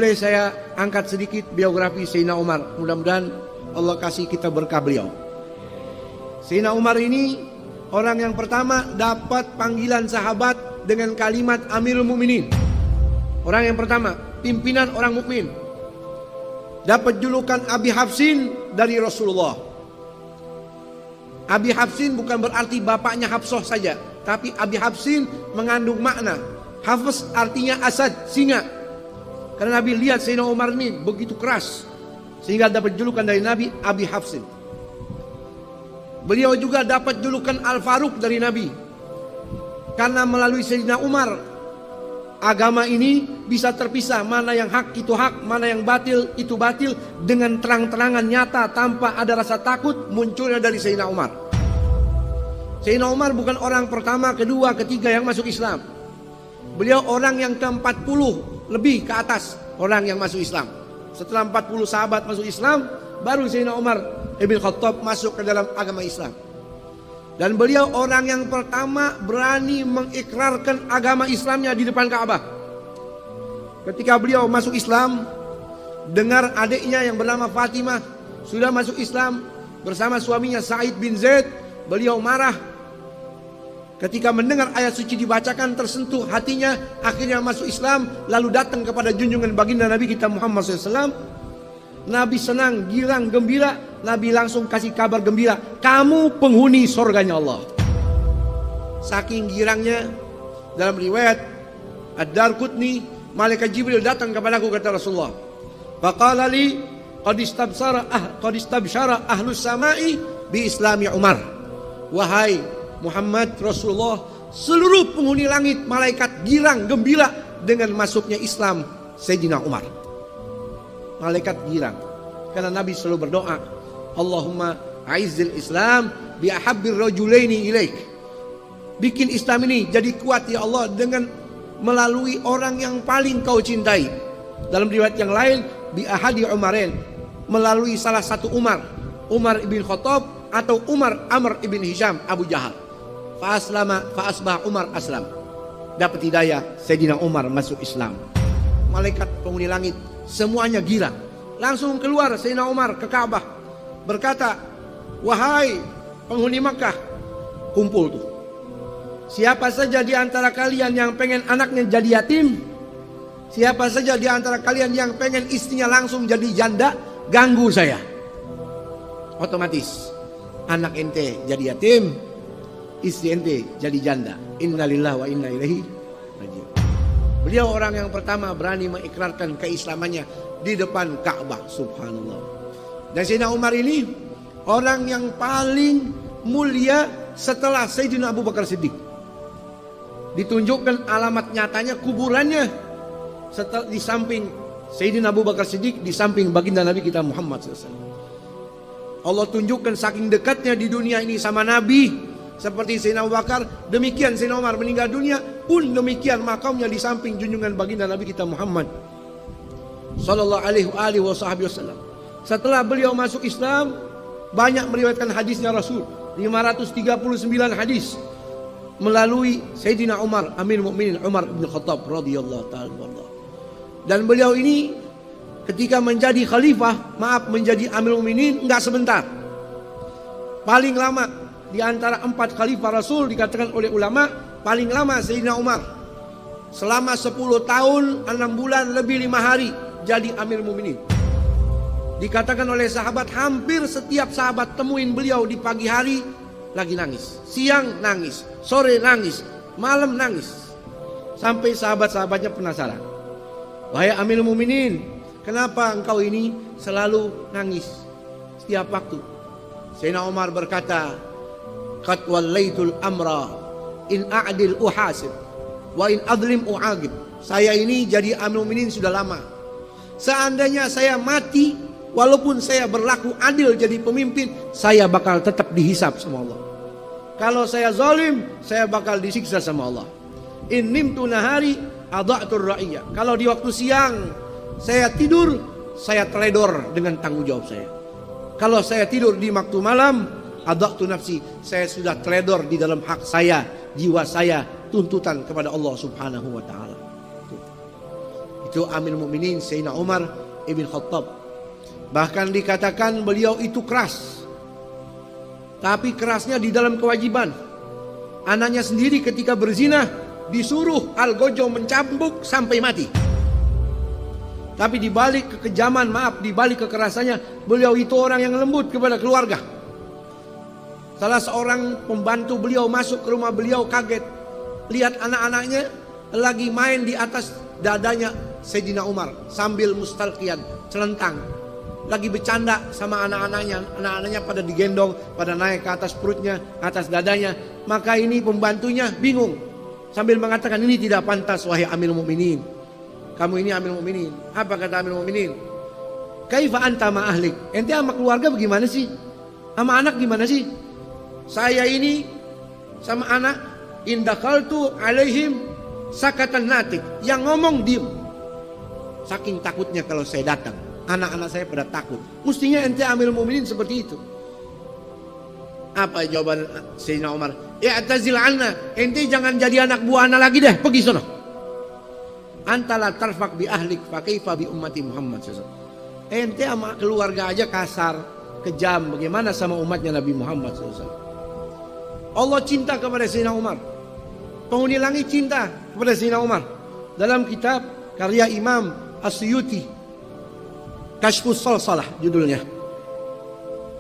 boleh saya angkat sedikit biografi Sayyidina Umar. Mudah-mudahan Allah kasih kita berkah beliau. Sayyidina Umar ini orang yang pertama dapat panggilan sahabat dengan kalimat Amirul Mukminin. Orang yang pertama, pimpinan orang mukmin. Dapat julukan Abi Hafsin dari Rasulullah. Abi Hafsin bukan berarti bapaknya Hafsah saja, tapi Abi Hafsin mengandung makna. Hafs artinya asad, singa. Karena Nabi lihat Sayyidina Umar ini begitu keras, sehingga dapat julukan dari Nabi Abi Hafsin. Beliau juga dapat julukan Al-Faruq dari Nabi. Karena melalui Sayyidina Umar, agama ini bisa terpisah. Mana yang hak itu hak, mana yang batil itu batil. Dengan terang-terangan nyata tanpa ada rasa takut munculnya dari Sayyidina Umar. Sayyidina Umar bukan orang pertama, kedua, ketiga yang masuk Islam. Beliau orang yang ke-40 lebih ke atas orang yang masuk Islam. Setelah 40 sahabat masuk Islam, baru Sayyidina Umar Ibn Khattab masuk ke dalam agama Islam. Dan beliau orang yang pertama berani mengikrarkan agama Islamnya di depan Ka'bah. Ketika beliau masuk Islam, dengar adiknya yang bernama Fatimah sudah masuk Islam bersama suaminya Sa'id bin Zaid, beliau marah. Ketika mendengar ayat suci dibacakan, tersentuh hatinya, akhirnya masuk Islam, lalu datang kepada junjungan baginda Nabi kita Muhammad SAW. Nabi senang, girang, gembira. Nabi langsung kasih kabar gembira, kamu penghuni surganya Allah. Saking girangnya, dalam riwayat Ad-Darqutni, malaikat Jibril datang kepadaku, kata Rasulullah. Faqala li qad istabsyara ahlus samai bi islami Umar. Wahai Muhammad Rasulullah, seluruh penghuni langit malaikat girang gembira dengan masuknya Islam Sayyidina Umar. Malaikat girang karena Nabi selalu berdoa, Allahumma aizzil Islam bi ahabbir rajulaini ilaik. Bikin Islam ini jadi kuat ya Allah dengan melalui orang yang paling kau cintai. Dalam riwayat yang lain, bi ahadi Umarain, melalui salah satu Umar, Umar ibn Khattab atau Umar Amr ibn Hisham Abu Jahal. Fa'asbah Umar aslam. Dapat hidayah, Sayyidina Umar masuk Islam. Malaikat penghuni langit semuanya gila. Langsung keluar Sayyidina Umar ke Ka'bah, berkata, wahai penghuni Makkah, kumpul tuh. Siapa saja di antara kalian yang pengen anaknya jadi yatim, siapa saja di antara kalian yang pengen istrinya langsung jadi janda, ganggu saya. Otomatis anak ente jadi yatim, istri ente jadi janda. Innalillahi wa inna ilaihi raji'un. Beliau orang yang pertama berani mengikrarkan keislamannya di depan Ka'bah. Subhanallah. Dan Sayyidina Umar ini orang yang paling mulia setelah Sayyidina Abu Bakar Siddiq. Ditunjukkan alamat nyatanya kuburannya di samping Sayyidina Abu Bakar Siddiq, di samping baginda Nabi kita Muhammad SAW. Allah tunjukkan saking dekatnya di dunia ini sama Nabi. Seperti Sayyidina Abu Bakar, demikian Sayyidina Umar meninggal dunia pun demikian makamnya di samping junjungan baginda Nabi kita Muhammad sallallahu alaihi wasallam. Setelah beliau masuk Islam, banyak meriwayatkan hadisnya Rasul, 539 hadis melalui Sayyidina Umar, Amirul Mukminin Umar bin Khattab radhiyallahu taala anhu. Dan beliau ini ketika menjadi khalifah, menjadi Amirul Mukminin enggak sebentar. Paling lama di antara 4 khalifah Rasul dikatakan oleh ulama, paling lama Sayyidina Umar. Selama 10 tahun, 6 bulan, lebih 5 hari jadi Amir Mukminin. Dikatakan oleh sahabat, hampir setiap sahabat temuin beliau di pagi hari lagi nangis, siang nangis, sore nangis, malam nangis. Sampai sahabat-sahabatnya penasaran, wahai Amir Mukminin, kenapa engkau ini selalu nangis setiap waktu? Sayyidina Umar berkata, qad wallaitul amra in a'dil uhasib wa in adlim u'agib. Saya ini jadi Amirul Mukminin sudah lama. Seandainya saya mati, walaupun saya berlaku adil jadi pemimpin, saya bakal tetap dihisab sama Allah. Kalau saya zalim, saya bakal disiksa sama Allah. In nimtu nahari adha'tur ra'iyah. Kalau di waktu siang saya tidur, saya teledor dengan tanggung jawab saya. Kalau saya tidur di waktu malam, adha'tu nafsi, saya sudah teledor di dalam hak saya, jiwa saya, tuntutan kepada Allah Subhanahu wa taala. Itu Amirul Mukminin Sayyidina Umar ibn Khattab. Bahkan dikatakan beliau itu keras, tapi kerasnya di dalam kewajiban. Anaknya sendiri ketika berzina disuruh Algojo mencambuk sampai mati. Tapi di balik kekejaman, di balik kekerasannya, beliau itu orang yang lembut kepada keluarga. Salah seorang pembantu beliau masuk ke rumah beliau kaget, lihat anak-anaknya lagi main di atas dadanya Sayyidina Umar sambil mustalqiyan, celentang. Lagi bercanda sama anak-anaknya. Anak-anaknya pada digendong, pada naik ke atas perutnya, atas dadanya. Maka ini pembantunya bingung, sambil mengatakan, ini tidak pantas wahai Amirul Mukminin. Kamu ini Amirul Mukminin. Apa kata Amirul Mukminin? Kaifa anta ma ahlik? Ente sama keluarga bagaimana sih? Sama anak gimana sih? Saya ini sama anak indakhaltu alaihim sakatan natik. Yang ngomong diem. Saking takutnya kalau saya datang. Anak-anak saya pada takut. Mestinya ente Amirul Mukminin seperti itu. Apa jawaban Sayyidina Umar? I'tazil anna. Ente jangan jadi anak buah anak lagi deh. Pergi sono. Antala tarfak bi ahlik fa kaifa bi ummati Muhammad SAW. Ente sama keluarga aja kasar, kejam, bagaimana sama umatnya Nabi Muhammad SAW. Allah cinta kepada Sayyidina Umar. Penghuni langit cinta kepada Sayyidina Umar. Dalam kitab karya Imam As-Suyuti, Kashfus Salsalah judulnya.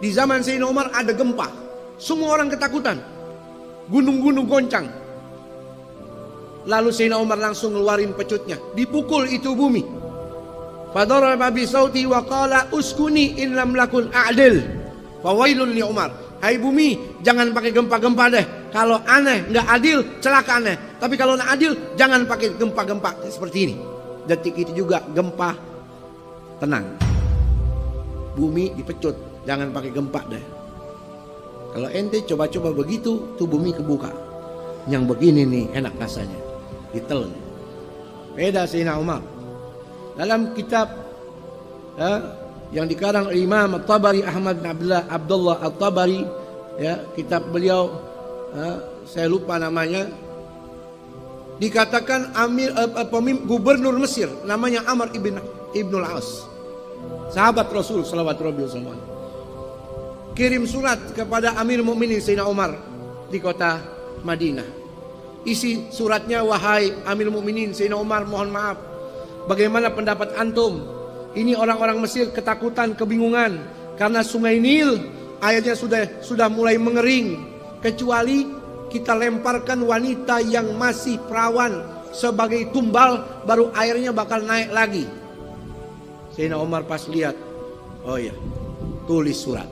Di zaman Sayyidina Umar ada gempa. Semua orang ketakutan. Gunung-gunung goncang. Lalu Sayyidina Umar langsung ngeluarin pecutnya. Dipukul itu bumi. Fadaraba bi sauti wa qala uskuni in lam lakun a'dil. Fawailun li Umar. Hai bumi, jangan pakai gempa-gempa deh. Kalau aneh, nggak adil, celaka aneh. Tapi kalau nggak adil, jangan pakai gempa-gempa seperti ini. Detik itu juga gempa, tenang. Bumi dipecut, jangan pakai gempa deh. Kalau ente coba-coba begitu, tuh bumi kebuka. Yang begini nih enak rasanya. Ditelan. Beda Sayyidina Umar. Dalam kitab yang dikarang Imam At-Tabari Ahmad bin Abdullah At-Tabari, ya, kitab beliau saya lupa namanya. Dikatakan gubernur Mesir namanya Amr ibnul As. Sahabat Rasul sallallahu alaihi wasallam. Kirim surat kepada Amir Mukminin Sayyidina Umar di kota Madinah. Isi suratnya, wahai Amir Mukminin Sayyidina Umar, mohon maaf. Bagaimana pendapat antum? Ini orang-orang Mesir ketakutan, kebingungan karena Sungai Nil airnya sudah mulai mengering, kecuali kita lemparkan wanita yang masih perawan sebagai tumbal, baru airnya bakal naik lagi. Sayyidina Umar pas lihat, oh ya, tulis surat.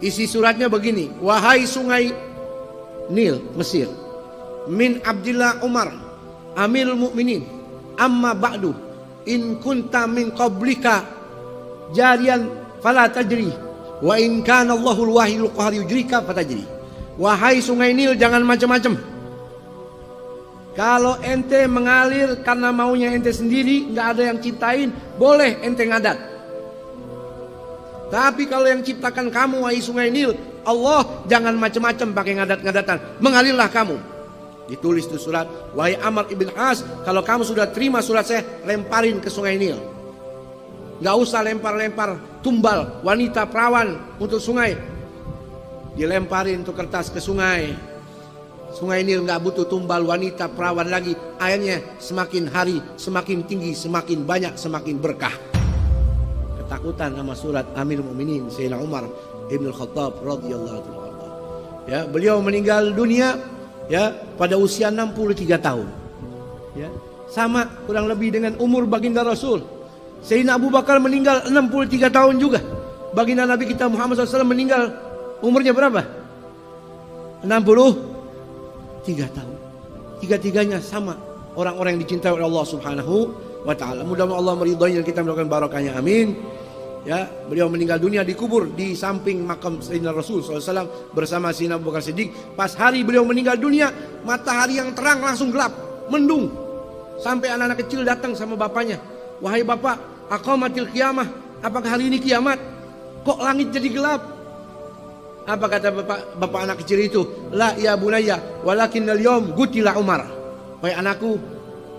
Isi suratnya begini, wahai Sungai Nil Mesir, min Abdillah Umar Amirul Mukminin, amma ba'du, in kunta min qablika jarian fala tajri, wa in kana Allahul wahidul qahhar yujrika fatajri. Wahai Sungai Nil, jangan macam-macam. Kalau ente mengalir karena maunya ente sendiri, nggak ada yang ciptain, boleh ente ngadat. Tapi kalau yang ciptakan kamu, wahai Sungai Nil, Allah, jangan macam-macam pakai ngadat-ngadatan. Mengalirlah kamu. Ditulis itu surat, wahai Amr ibn As, kalau kamu sudah terima surat saya, lemparin ke Sungai Nil. Nggak usah lempar-lempar tumbal wanita perawan untuk sungai. Dilemparin tuh kertas ke sungai. Sungai Nil nggak butuh tumbal wanita perawan lagi. Airnya semakin hari semakin tinggi, semakin banyak, semakin berkah. Ketakutan sama surat Amirul Mukminin Sayyidina Umar ibn Khattab radhiyallahu anhu. Ya, beliau meninggal dunia ya pada usia 63 tahun. Ya, sama kurang lebih dengan umur baginda Rasul. Sayyidina Abu Bakar meninggal 63 tahun juga. Baginda Nabi kita Muhammad SAW meninggal umurnya berapa? 63 tahun. Tiga-tiganya sama orang-orang yang dicintai oleh Allah Subhanahu wa taala. Mudah-mudahan Allah meridhai dan kita melakukan barokahnya. Amin. Ya, beliau meninggal dunia dikubur di samping makam Sayyidina Rasul SAW bersama Sayyidina Abu Bakar Siddiq. Pas hari beliau meninggal dunia, matahari yang terang langsung gelap, mendung. Sampai anak-anak kecil datang sama bapaknya. Wahai bapak, aqamatil qiyamah, apakah hari ini kiamat? Kok langit jadi gelap? Apa kata bapak anak kecil itu? La ya bunayya, walakinnal yawm gutila Umar. Wahai anakku,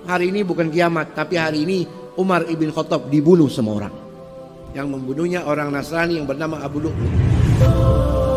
hari ini bukan kiamat, tapi hari ini Umar ibn Khattab dibunuh sama orang. Yang membunuhnya orang Nasrani yang bernama Abu Lu'lu'ah.